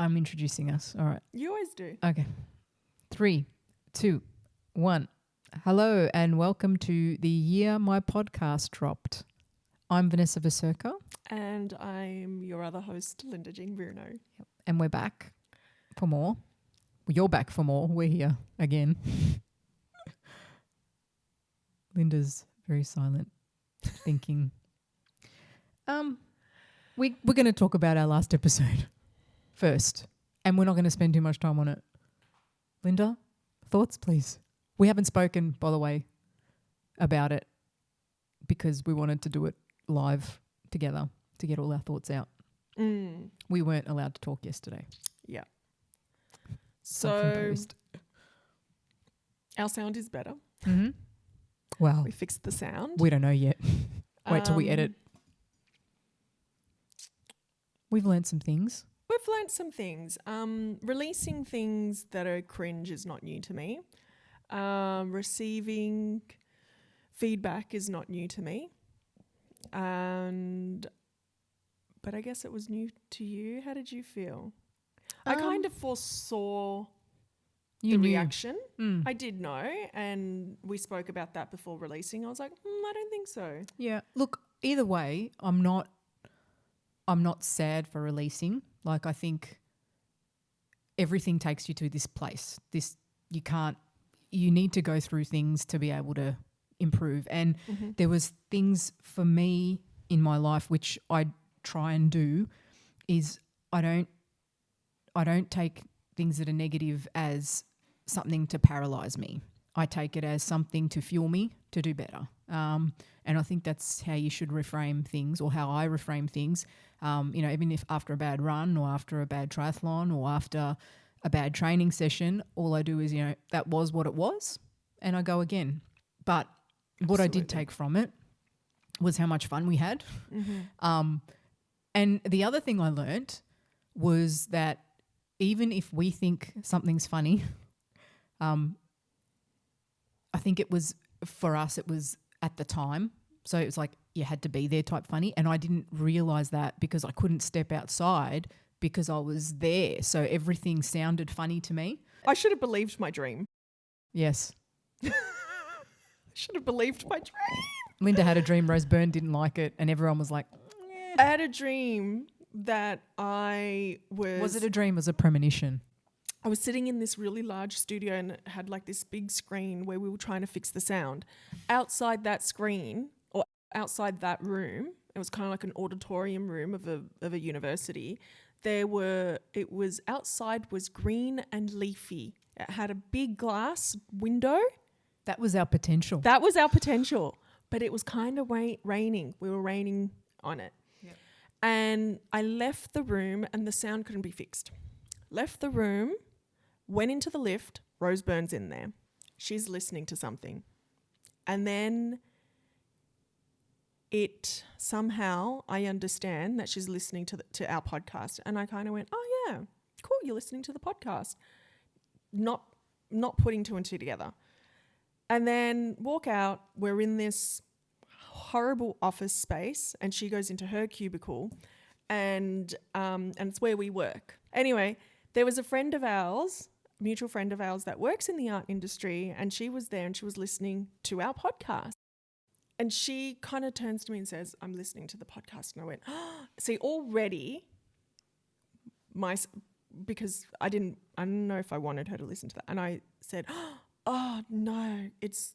I'm introducing us. All right. You always do. Okay. 3, 2, 1. Hello and welcome to the year my podcast dropped. I'm Vanessa Vaserka. And I'm your other host, Linda Jean Bruno. And we're back for more. Well, you're back for more. We're here again. Linda's very silent, thinking. We're going to talk about our last episode first, and we're not going to spend too much time on it. Linda, thoughts, please. We haven't spoken, by the way, about it because we wanted to do it live together to get all our thoughts out. We weren't allowed to talk yesterday. Yeah. So Self-imposed. our sound is better. Mm-hmm. Wow. We fixed the sound. We don't know yet. Wait till we edit. We've learned some things. We've learnt some things. Releasing things that are cringe is not new to me. Receiving feedback is not new to me. But I guess it was new to you. How did you feel? I kind of foresaw the reaction. I did know, and we spoke about that before releasing. I was like, I don't think so. Yeah. Look, either way, I'm not sad for releasing. Like, I think everything takes you to this place. You need to go through things to be able to improve. And there was things for me in my life which I try and do is I don't take things that are negative as something to paralyze me. I take it as something to fuel me to do better. And I think that's how you should reframe things, or how I reframe things. Even if after a bad run or after a bad triathlon or after a bad training session, all I do is, that was what it was and I go again. But what I did take from it was how much fun we had. And the other thing I learnt was that even if we think something's funny, I think it was, for us, it was at the time. So it was like you had to be there type funny. And I didn't realise that because I couldn't step outside because I was there. So everything sounded funny to me. I should have believed my dream. Yes. I should have believed my dream. Linda had a dream, Rose Byrne didn't like it, and everyone was like, I had a dream that I was... Was it a dream? Was it a premonition? I was sitting in this really large studio and it had like this big screen where we were trying to fix the sound. Outside that screen, or outside that room, it was kind of like an auditorium room of a university. Outside was green and leafy. It had a big glass window. That was our potential. But it was kind of raining. We were raining on it. Yep. And I left the room and the sound couldn't be fixed. Left the room, went into the lift. Rose Byrne's in there. She's listening to something. And then somehow I understand that she's listening to our podcast. And I kind of went, oh yeah, cool, you're listening to the podcast. Not putting two and two together. And then walk out, we're in this horrible office space and she goes into her cubicle and it's where we work. Anyway, there was a friend of ours, mutual friend of ours that works in the art industry, and she was there and she was listening to our podcast. And she kind of turns to me and says, I'm listening to the podcast. And I went, oh. See, already because I don't know if I wanted her to listen to that. And I said, oh no, it's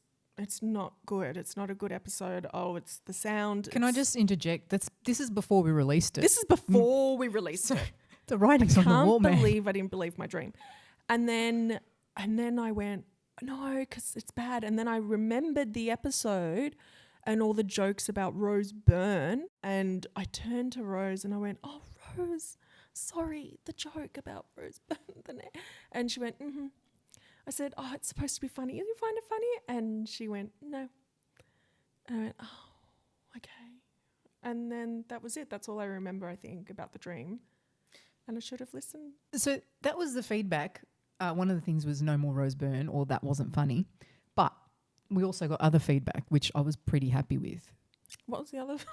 not good. It's not a good episode. Oh, it's the sound. Can I just interject? This is before we released it. This is before we released it. The writing's on the wall, man. I didn't believe my dream. And then I went, no, because it's bad. And then I remembered the episode and all the jokes about Rose Byrne. And I turned to Rose and I went, oh, Rose, sorry, the joke about Rose Byrne. And she went, mm-hmm. I said, oh, it's supposed to be funny. You find it funny? And she went, no. And I went, oh, okay. And then that was it. That's all I remember, I think, about the dream. And I should have listened. So that was the feedback. One of the things was no more Rose Byrne, or that wasn't funny. But we also got other feedback, which I was pretty happy with. What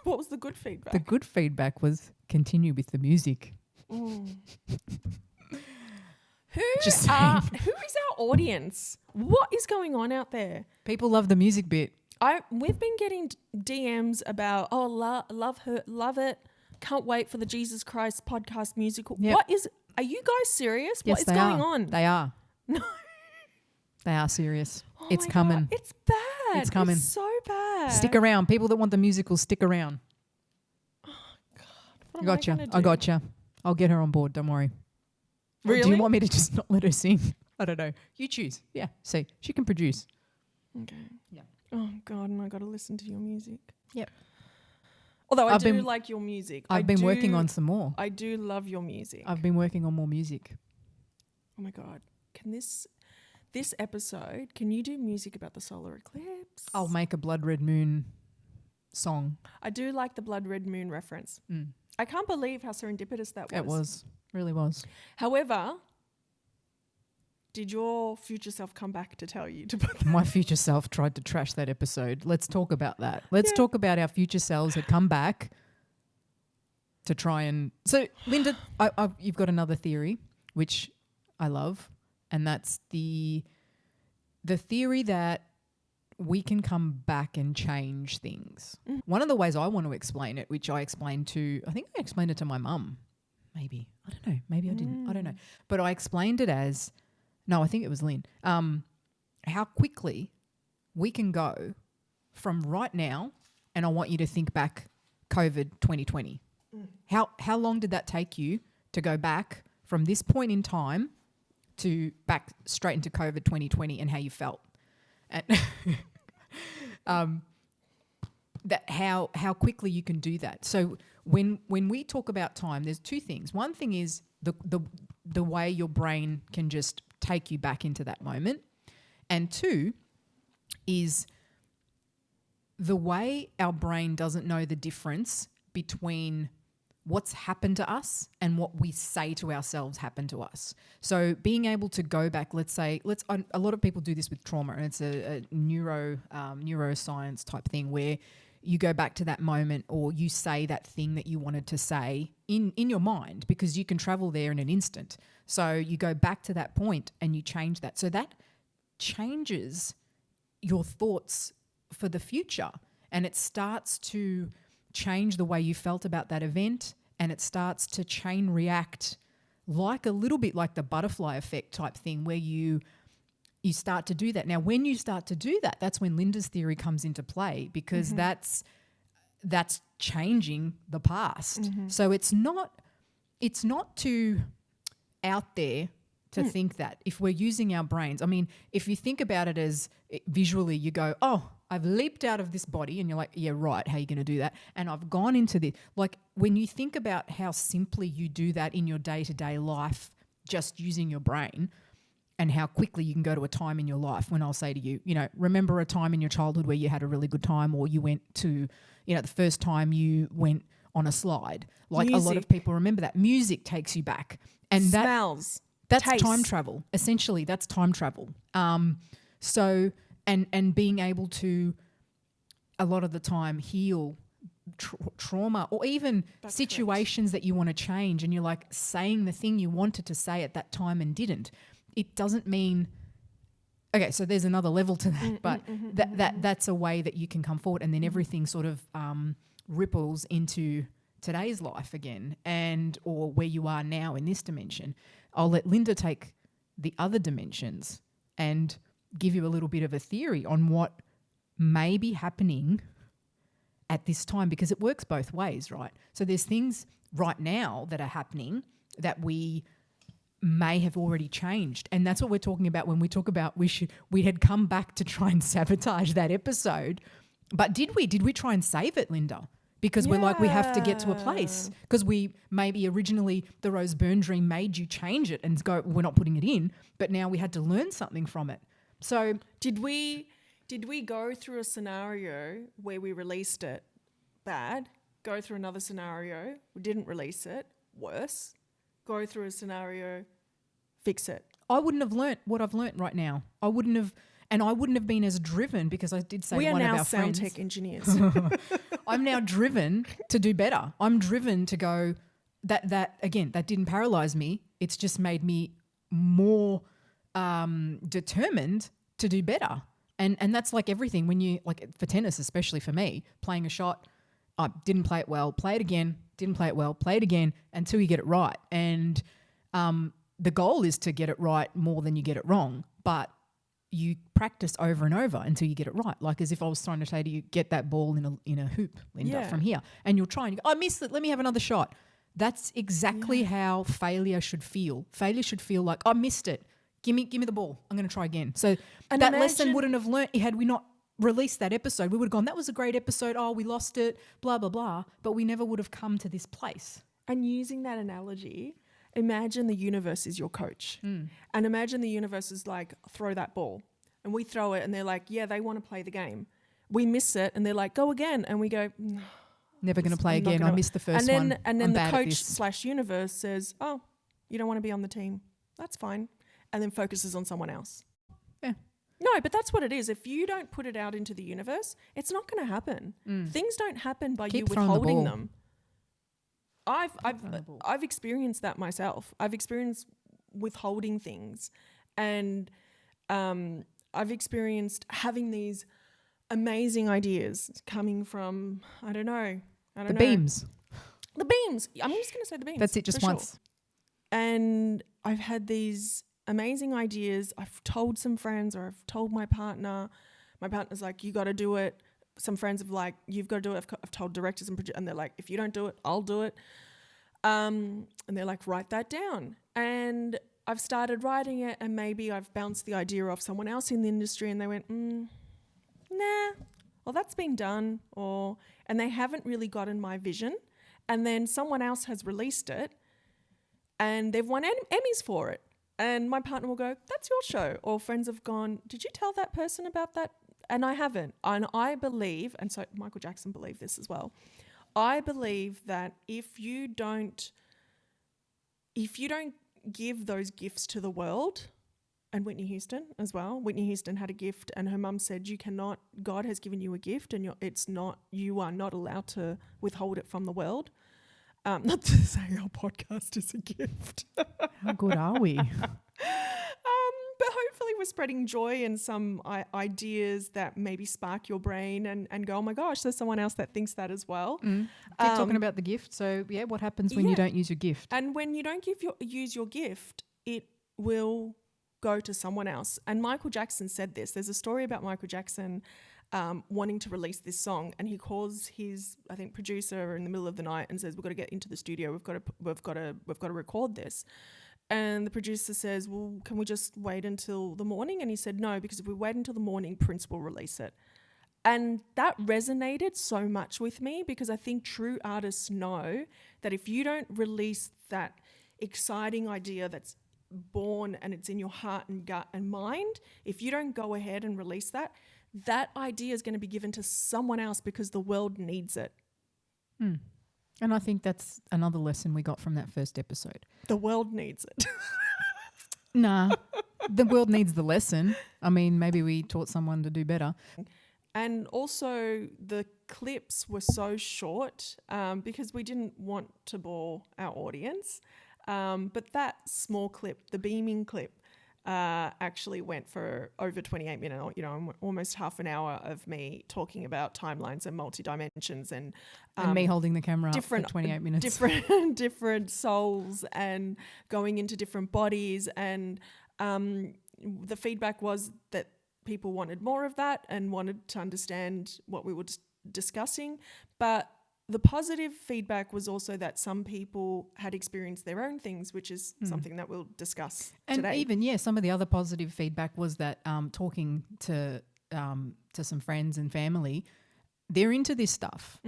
was the good feedback? The good feedback was continue with the music. Just who is our audience? What is going on out there? People love the music bit. We've been getting DMs about love her, love it. Can't wait for the Jesus Christ podcast musical. Yep. Are you guys serious? Yes, what is they going are. on? They are. No. They are serious. Oh It's my coming. God, it's bad. It's coming. It's so bad. Stick around. People that want the musical, stick around. What am Gotcha. gonna I do? gotcha. I'll get her on board. Don't worry. Or Really? do you want me to just not let her sing? I don't know. You choose. Yeah. See, she can produce. Okay. Yeah. Oh God, and I got to listen to your music. Yep. Although I I've do been- like your music. I've been working on some more. I do love your music. I've been working on more music. Oh my God, can this episode? Can you do music about the solar eclipse? I'll make a Blood Red Moon song. I do like the blood red moon reference. Mm. I can't believe how serendipitous that was. It was. Really was. However, did your future self come back to tell you to put that? My future self tried to trash that episode. Let's talk about that. Let's talk about our future selves had come back to try and... So, Linda, you've got another theory, which I love, and that's the theory that we can come back and change things. Mm. One of the ways I want to explain it, which I explained to... I think I explained it to my mum. Maybe. I don't know. Maybe I didn't. I don't know. But I explained it as... No, I think it was Lynn. How quickly we can go from right now, and I want you to think back COVID 2020. How long did that take you to go back from this point in time to back straight into COVID 2020 and how you felt? And that how quickly you can do that. So when we talk about time, there's two things. One thing is the way your brain can just take you back into that moment. And two is the way our brain doesn't know the difference between what's happened to us and what we say to ourselves happened to us. So being able to go back, let's say, a lot of people do this with trauma, and it's a neuroscience type thing where you go back to that moment or you say that thing that you wanted to say in your mind, because you can travel there in an instant. So you go back to that point and you change that. So that changes your thoughts for the future, and it starts to change the way you felt about that event, and it starts to chain react like a little bit like the butterfly effect type thing where you start to do that. Now, when you start to do that, that's when Linda's theory comes into play, because that's changing the past. So it's not too out there to think that if we're using our brains. I mean, if you think about it as visually, you go, oh, I've leaped out of this body, and you're like, yeah, right, how are you going to do that? And I've gone into this. Like when you think about how simply you do that in your day-to-day life, just using your brain, and how quickly you can go to a time in your life when I'll say to you, remember a time in your childhood where you had a really good time, or you went to, the first time you went on a slide. Like a lot of people remember that. Music takes you back. And Smells. That's taste. time travel. Essentially, that's time travel. So and being able to, a lot of the time, heal trauma, or even situations that you want to change, and you're like saying the thing you wanted to say at that time and didn't. It doesn't mean... Okay, so there's another level to that, but that's a way that you can come forward, and then everything sort of ripples into today's life again, or where you are now in this dimension. I'll let Linda take the other dimensions and give you a little bit of a theory on what may be happening at this time, because it works both ways, right? So there's things right now that are happening that we may have already changed, and that's what we're talking about when we talk about we had come back to try and sabotage that episode. But did we try and save it, Linda? Because we're like, we have to get to a place, because we maybe originally the Rose Byrne dream made you change it and go, we're not putting it in, but now we had to learn something from it. So did we go through a scenario where we released it bad, go through another scenario, we didn't release it, worse, go through a scenario, fix it? I wouldn't have learnt what I've learnt right now. I wouldn't have been as driven, because I did say we one of our are now sound friends. tech engineers. I'm now driven to do better. I'm driven to go, that again, that didn't paralyze me. It's just made me more determined to do better. And that's like everything. When you, like for tennis, especially for me, playing a shot, I didn't play it well, play it again, didn't play it well, play it again until you get it right. And the goal is to get it right more than you get it wrong. But you practice over and over until you get it right. Like as if I was trying to say to you, get that ball in a hoop, Linda, from here. And you'll try and you go, I missed it, let me have another shot. That's exactly how failure should feel. Failure should feel like, I missed it. Give me the ball. I'm going to try again. So and that lesson wouldn't have learnt had we not released that episode. We would have gone, that was a great episode. Oh, we lost it, blah, blah, blah. But we never would have come to this place. And using that analogy, imagine the universe is your coach. And imagine the universe is like, throw that ball. And we throw it and they're like, yeah, they want to play the game. We miss it and they're like, go again. And we go, never going to play again. I missed the first one. And then the coach / universe says, oh, you don't want to be on the team. That's fine. And then focuses on someone else. Yeah. No, but that's what it is. If you don't put it out into the universe, it's not going to happen. Things don't happen by you withholding them. I've experienced that myself. I've experienced withholding things, and I've experienced having these amazing ideas coming from I don't know. The beams. The beams. I'm just going to say the beams. That's it, just once. Sure. And I've had these amazing ideas. I've told some friends, or I've told my partner. My partner's like, you got to do it. Some friends have like, you've got to do it. I've told directors and producers, and they're like, if you don't do it, I'll do it. And they're like, write that down. And I've started writing it, and maybe I've bounced the idea off someone else in the industry, and they went, nah, well, that's been done. And they haven't really gotten my vision. And then someone else has released it, and they've won Emmys for it. And my partner will go, that's your show. Or friends have gone, did you tell that person about that? And I haven't. And I believe, and so Michael Jackson believed this as well, I believe that if you don't give those gifts to the world, and Whitney Houston as well, Whitney Houston had a gift and her mum said, God has given you a gift and you are not allowed to withhold it from the world. Not to say our podcast is a gift. How good are we? But hopefully we're spreading joy and some ideas that maybe spark your brain and go, oh my gosh, there's someone else that thinks that as well. Keep talking about the gift. So yeah, what happens when you don't use your gift? And when you don't use your gift, it will go to someone else. And Michael Jackson said this. There's a story about Michael Jackson wanting to release this song, and he calls his, I think, producer in the middle of the night and says, we've got to get into the studio. We've got to record this. And the producer says, well, can we just wait until the morning? And he said, no, because if we wait until the morning, Prince will release it. And that resonated so much with me, because I think true artists know that if you don't release that exciting idea that's born and it's in your heart and gut and mind, if you don't go ahead and release that, that idea is going to be given to someone else because the world needs it. And I think that's another lesson we got from that first episode. The world needs it. Nah, the world needs the lesson. I mean, maybe we taught someone to do better. And also the clips were so short because we didn't want to bore our audience. But that small clip, the beaming clip, actually went for over 28 minutes, almost half an hour of me talking about timelines and multi-dimensions and me holding the camera up for 28 minutes. Different souls and going into different bodies. And the feedback was that people wanted more of that and wanted to understand what we were discussing. But the positive feedback was also that some people had experienced their own things, which is something that we'll discuss today. And even, some of the other positive feedback was that talking to some friends and family, they're into this stuff,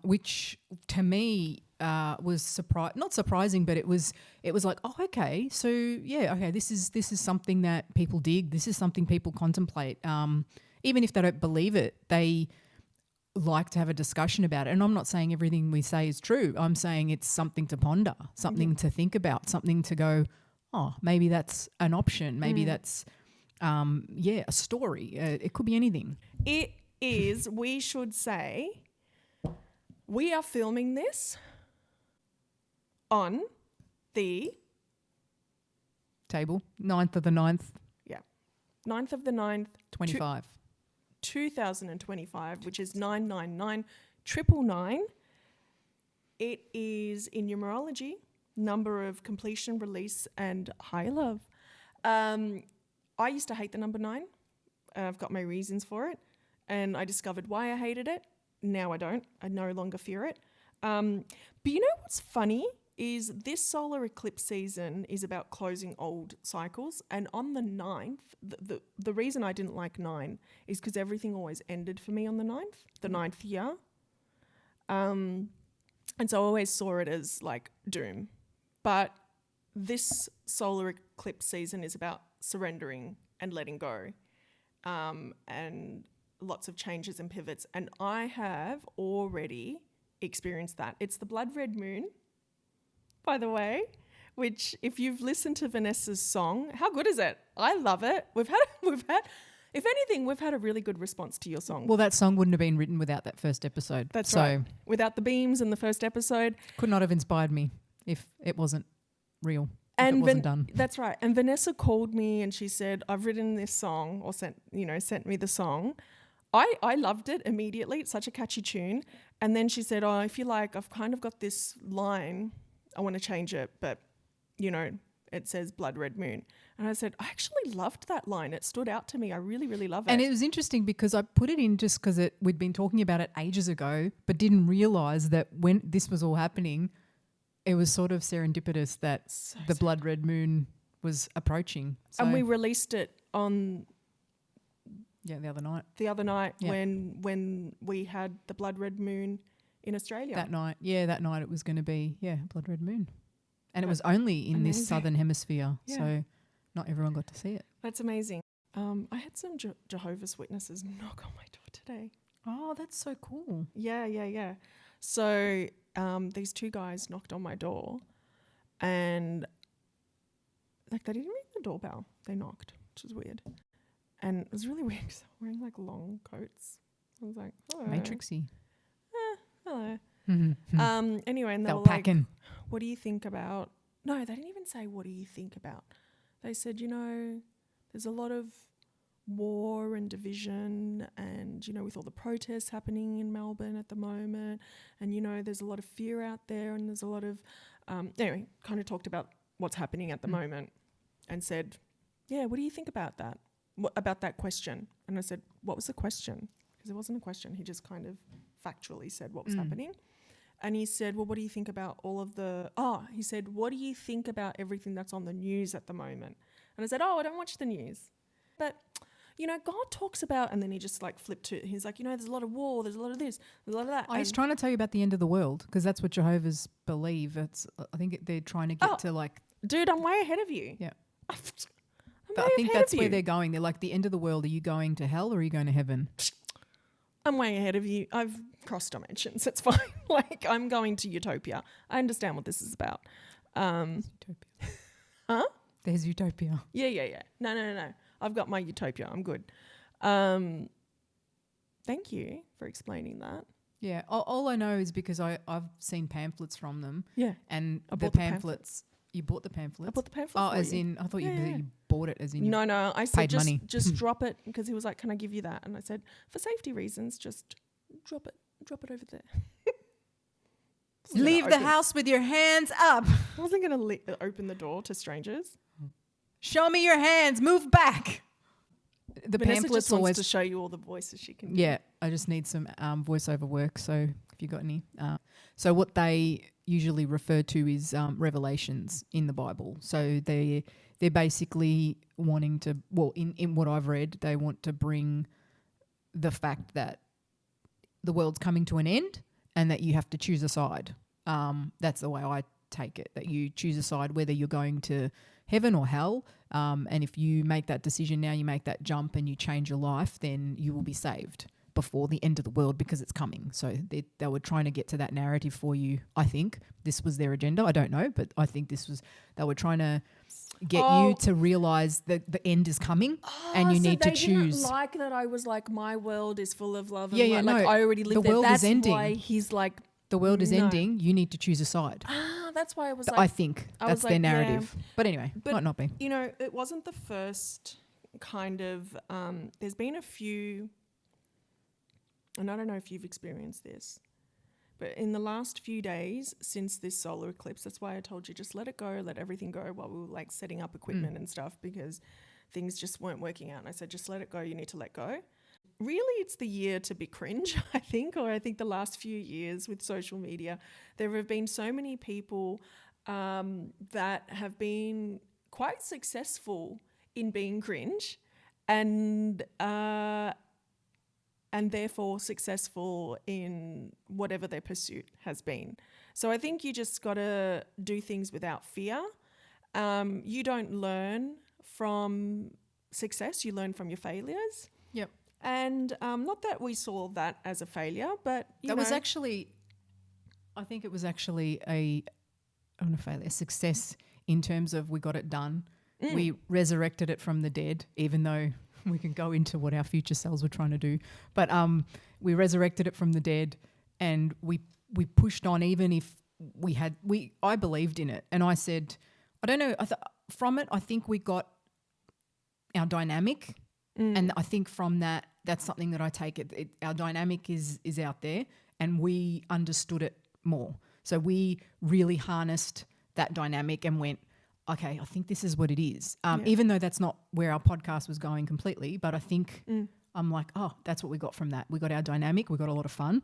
which to me was not surprising, but it was like, oh, okay, so okay, this is something that people dig. This is something people contemplate. Even if they don't believe it, they like to have a discussion about it. And I'm not saying everything we say is true. I'm saying it's something to ponder, something to think about, something to go, oh, maybe that's an option. Maybe that's, a story. It could be anything. It is, we should say, we are filming this on the table. 9th of the 9th. 9th of the 9th, 25. 2025, which is 999,999. It is in numerology, number of completion, release, and high love. I used to hate the number 9. I've got my reasons for it, and I discovered why I hated it. Now I don't. I no longer fear it. But you know what's funny is this solar eclipse season is about closing old cycles, and on the 9th, the reason I didn't like 9 is because everything always ended for me on the 9th, the 9th year. And so I always saw it as like doom. But this solar eclipse season is about surrendering and letting go, and lots of changes and pivots. And I have already experienced that. It's the blood red moon, by the way, which if you've listened to Vanessa's song, how good is it? I love it. We've had, if anything, we've had a really good response to your song. Well, that song wouldn't have been written without that first episode. That's right. Without the beams in the first episode. Could not have inspired me if it wasn't real. And it wasn't done. That's right. And Vanessa called me and she said, I've written this song, or sent me the song. I loved it immediately. It's such a catchy tune. And then she said, I feel like I've kind of got this line. I want to change it, but, it says blood red moon. And I said, I actually loved that line. It stood out to me. I really, really love it. And it was interesting because I put it in just because we'd been talking about it ages ago, but didn't realise that when this was all happening, it was sort of serendipitous that the blood red moon was approaching. So, and we released it on... the other night. The other night when we had the blood red moon in Australia. That night it was going to be, blood red moon. And it was only in this southern hemisphere, so not everyone got to see it. That's amazing. I had some Jehovah's Witnesses knock on my door today. Oh, that's so cool. Yeah. So these two guys knocked on my door and they didn't ring the doorbell. They knocked, which was weird. And it was really weird because they were wearing long coats. I was like, hello. Matrixy. Hello. Mm-hmm. Anyway, and they were packing. like, what do you think about... No, they didn't even say, what do you think about? They said, there's a lot of war and division and, with all the protests happening in Melbourne at the moment and, there's a lot of fear out there and there's a lot of... anyway, kind of talked about what's happening at the moment and said, what do you think about that? About that question? And I said, what was the question? Because it wasn't a question. He just kind of factually said what was happening. And he said, well, what do you think about all of the... he said, what do you think about everything that's on the news at the moment? And I said, I don't watch the news. But, God talks about... And then he just flipped to... He's like, there's a lot of war, there's a lot of this, there's a lot of that. He's trying to tell you about the end of the world because that's what Jehovah's believe. I think they're trying to get to Dude, I'm way ahead of you. Yeah. I think that's where they're going. They're like, the end of the world, are you going to hell or are you going to heaven? I'm way ahead of you. I've crossed dimensions. It's fine. I'm going to utopia. I understand what this is about. Utopia. Huh? There's utopia. Yeah. No. I've got my utopia. I'm good. Thank you for explaining that. Yeah. All I know is because I've seen pamphlets from them. Yeah. And the pamphlets... You bought the pamphlets? I bought the pamphlet. Oh, as in, I thought you bought it as in. No. I said money. just drop it because he was like, "Can I give you that?" And I said, "For safety reasons, just drop it over there." Leave the house with your hands up. I wasn't going to open the door to strangers. Show me your hands. Move back. The Vanessa pamphlets just wants to show you all the voices she can do. Yeah, I just need some voiceover work. So if you got any, so what they usually refer to is revelations in the Bible. So they're basically wanting to, in what I've read, they want to bring the fact that the world's coming to an end and that you have to choose a side. That's the way I take it, that you choose a side whether you're going to heaven or hell. And if you make that decision now, you make that jump and you change your life, then you will be saved before the end of the world because it's coming. So they were trying to get to that narrative for you. I think this was their agenda. I don't know, but I think they were trying to get you to realise that the end is coming and you need to choose. Didn't like that I was like, my world is full of love. And I already live there. World That's is ending. why he's like, the world is ending. You need to choose a side. that's why I was I think I that's was their like, yeah. narrative. But anyway, But, might not be. you know, it wasn't the first kind of, there's been a few, and I don't know if you've experienced this, but in the last few days since this solar eclipse, that's why I told you just let it go, let everything go while we were like setting up equipment and stuff, because things just weren't working out. And I said, just let it go. You need to let go. Really, it's the year to be cringe, I think, or I think the last few years with social media, there have been so many people that have been quite successful in being cringe and therefore successful in whatever their pursuit has been. So I think you just got to do things without fear. You don't learn from success, you learn from your failures. Yep. And not that we saw that as a failure, but That was actually, I think it was actually a success in terms of we got it done. We resurrected it from the dead, even though we can go into what our future selves were trying to do. But we resurrected it from the dead, and we pushed on, even if I believed in it. And I said, I don't know, from it, I think we got our dynamic. And I think from that, that's something that I take it. Our dynamic is out there, and we understood it more. So we really harnessed that dynamic and went, okay, I think this is what it is. Even though that's not where our podcast was going completely, but I think I'm like, oh, that's what we got from that. We got our dynamic, we got a lot of fun,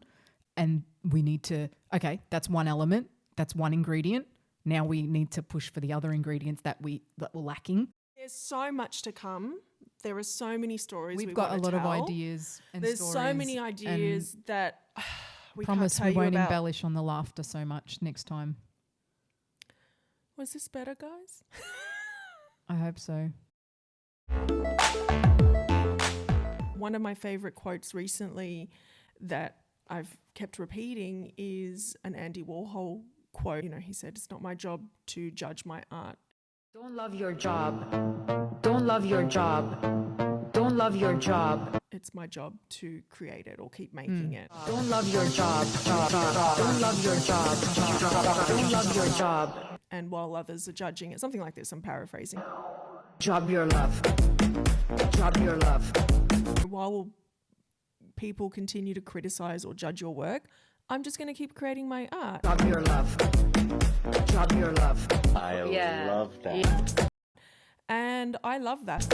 and we need to, okay, that's one element, that's one ingredient. Now we need to push for the other ingredients that were lacking. There's so much to come. There are so many stories We've got a lot of ideas and There's stories. so many ideas that we promise can't tell we won't you about. embellish on the laughter so much next time. Was this better, guys? I hope so. One of my favorite quotes recently that I've kept repeating is an Andy Warhol quote. You know, he said, "It's not my job to judge my art. Don't love your job. Don't love your job. Don't love your job. It's my job to create it or keep making it." Don't love your job. Don't love your job. Don't love your job. And while others are judging it, something like this, I'm paraphrasing. Job your love. Job your love. While people continue to criticize or judge your work, I'm just going to keep creating my art. Job your love. Job your love. I love that. And I love that.